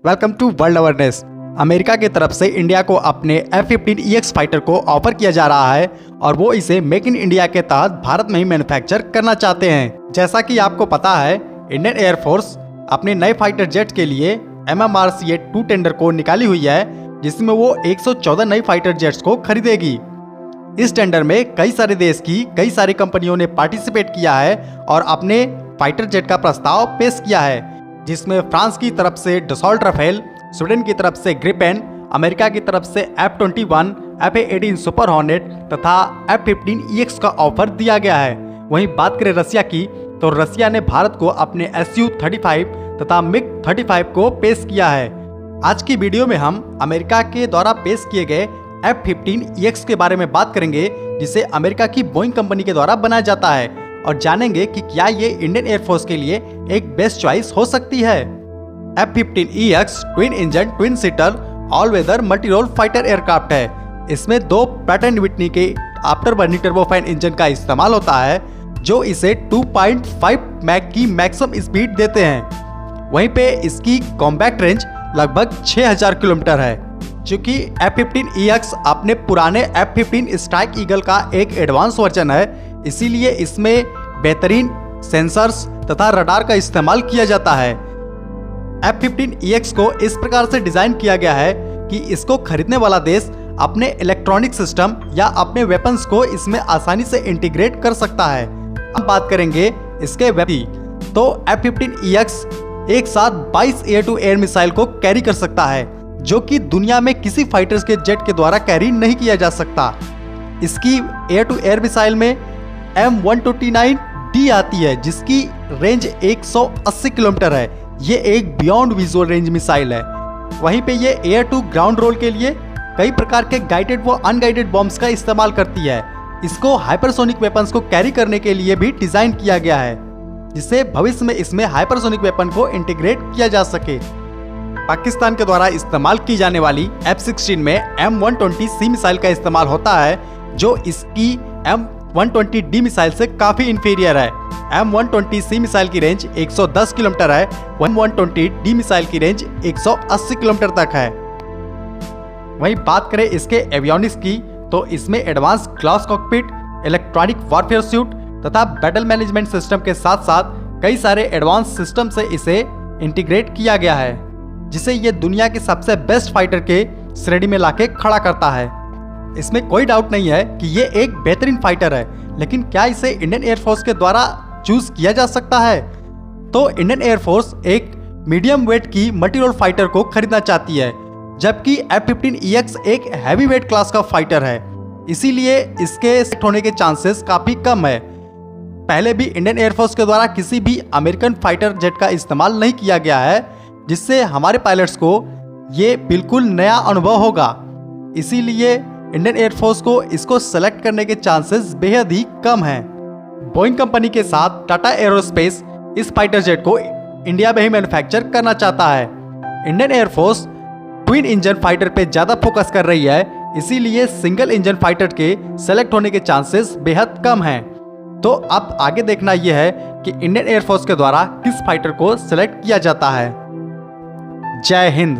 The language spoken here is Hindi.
Welcome to world awareness. America की तरफ से इंडिया को अपने F-15EX फाइटर को ऑफर किया जा रहा है और वो इसे मेक इन इंडिया के तहत भारत में ही मैन्युफैक्चर करना चाहते हैं। जैसा कि आपको पता है, इंडियन एयरफोर्स अपने नए फाइटर जेट के लिए MMRCA-2 टेंडर को निकाली हुई है, जिसमें वो 114 नई फाइटर जेट्स को खरीदेगी। इस टेंडर में कई सारे देश की कई सारी कंपनियों ने पार्टिसिपेट किया है और अपने फाइटर जेट का प्रस्ताव पेश किया है, जिसमें फ्रांस की तरफ से डसॉल्ट राफेल, स्वीडन की तरफ से ग्रिपेन, अमेरिका की तरफ से F-21, F/A-18 सुपर हॉर्नेट तथा F-15EX का ऑफर दिया गया है। वहीं बात करें रसिया की, तो रसिया ने भारत को अपने Su-35 तथा MiG-35 को पेश किया है। आज की वीडियो में हम अमेरिका के द्वारा पेश किए गए F-15EX के बारे में बात करेंगे, जिसे अमेरिका की बोइंग कंपनी के द्वारा बनाया जाता है, और जानेंगे कि क्या ये इंडियन एयरफोर्स के लिए एक बेस्ट चॉइस हो सकती है। F-15EX twin engine twin seater all weather multi role fighter aircraft है। इसमें दो प्रैट एंड विटनी के आफ्टर बर्निंग टर्बोफैन इंजन का इस्तेमाल होता है, जो इसे 2.5 मैक की मैक्सिमम स्पीड देते हैं। वहीं पे इसकी कॉम्बैक्ट रेंज लगभग 6000 किलोमीटर है। चूंकि F-15EX अपने पुराने F-15 स्ट्राइक ईगल का एक एडवांस वर्जन है, इसीलिए इसमें बेहतरीन सेंसर्स तथा रडार का इस्तेमाल किया जाता है। F-15EX को इस प्रकार से डिजाइन किया गया है कि इसको खरीदने वाला देश अपने इलेक्ट्रॉनिक सिस्टम या अपने वेपन्स को इसमें आसानी से इंटीग्रेट कर सकता है। हम बात करेंगे इसके वेपन, तो F-15EX एक साथ 22 एयर टू एयर मिसाइल को कैरी कर सकता है, जो कि दुनिया में किसी फाइटर्स के जेट के द्वारा कैरी नहीं किया जा सकता। इसकी एयर टू एयर मिसाइल में M129D आती है, जिसकी रेंज 180 किलोमीटर है। ये एक बियॉन्ड विजुअल रेंज मिसाइल है। वहीं पे ये एयर टू ग्राउंड रोल के लिए कई प्रकार के गाइडेड व अनगाइडेड बॉम्ब्स का इस्तेमाल करती है। इसको हाइपरसोनिक वेपन्स को कैरी करने के लिए भी डिजाइन किया गया है, जिससे भविष्य में इसमें हाइपरसोनिक वेपन को इंटीग्रेट किया जा सके। पाकिस्तान के द्वारा इस्तेमाल की जाने वाली F-16 में M120C मिसाइल का इस्तेमाल होता है, जो इसकी M120D मिसाइल से काफी इंफीरियर है। M120C मिसाइल की रेंज 110 किलोमीटर है, M120D मिसाइल की रेंज 180 किलोमीटर तक है। वहीं बात करें इसके एवियोनिक्स की, तो इसमें advance glass cockpit, electronic warfare suit तथा बैटल मैनेजमेंट सिस्टम के साथ साथ कई सारे एडवांस सिस्टम से इसे इंटीग्रेट किया गया है, जिसे ये दुनिया के सबसे बेस्ट फाइटर के श्रेणी में लाके खड़ा करता है। इसमें कोई डाउट नहीं है कि ये एक बेहतरीन फाइटर है, लेकिन क्या इसे इंडियन एयरफोर्स के द्वारा चूज किया जा सकता है? तो इंडियन एयरफोर्स एक मीडियम वेट की मल्टी रोल फाइटर को खरीदना चाहती है, जबकि F-15EX एक हैवी वेट क्लास का फाइटर है, इसीलिए इसके सेट होने के चांसेस काफी कम है। पहले भी इंडियन एयरफोर्स के द्वारा किसी भी अमेरिकन फाइटर जेट का इस्तेमाल नहीं किया गया है, जिससे हमारे पायलट्स को ये बिल्कुल नया अनुभव होगा। इसीलिए इंडियन एयरफोर्स को इसको सेलेक्ट करने के चांसेस बेहद ही कम हैं। बोइंग कंपनी के साथ टाटा एरोस्पेस इस फाइटर जेट को इंडिया में ही मैन्युफैक्चर करना चाहता है। Indian air force twin engine fighter पे ज़्यादा फोकस कर रही है, इसीलिए सिंगल इंजन फाइटर के सेलेक्ट होने के चांसेस बेहद कम हैं। तो अब आगे देखना यह है कि इंडियन एयरफोर्स के द्वारा किस फाइटर को सेलेक्ट किया जाता है। जय हिंद।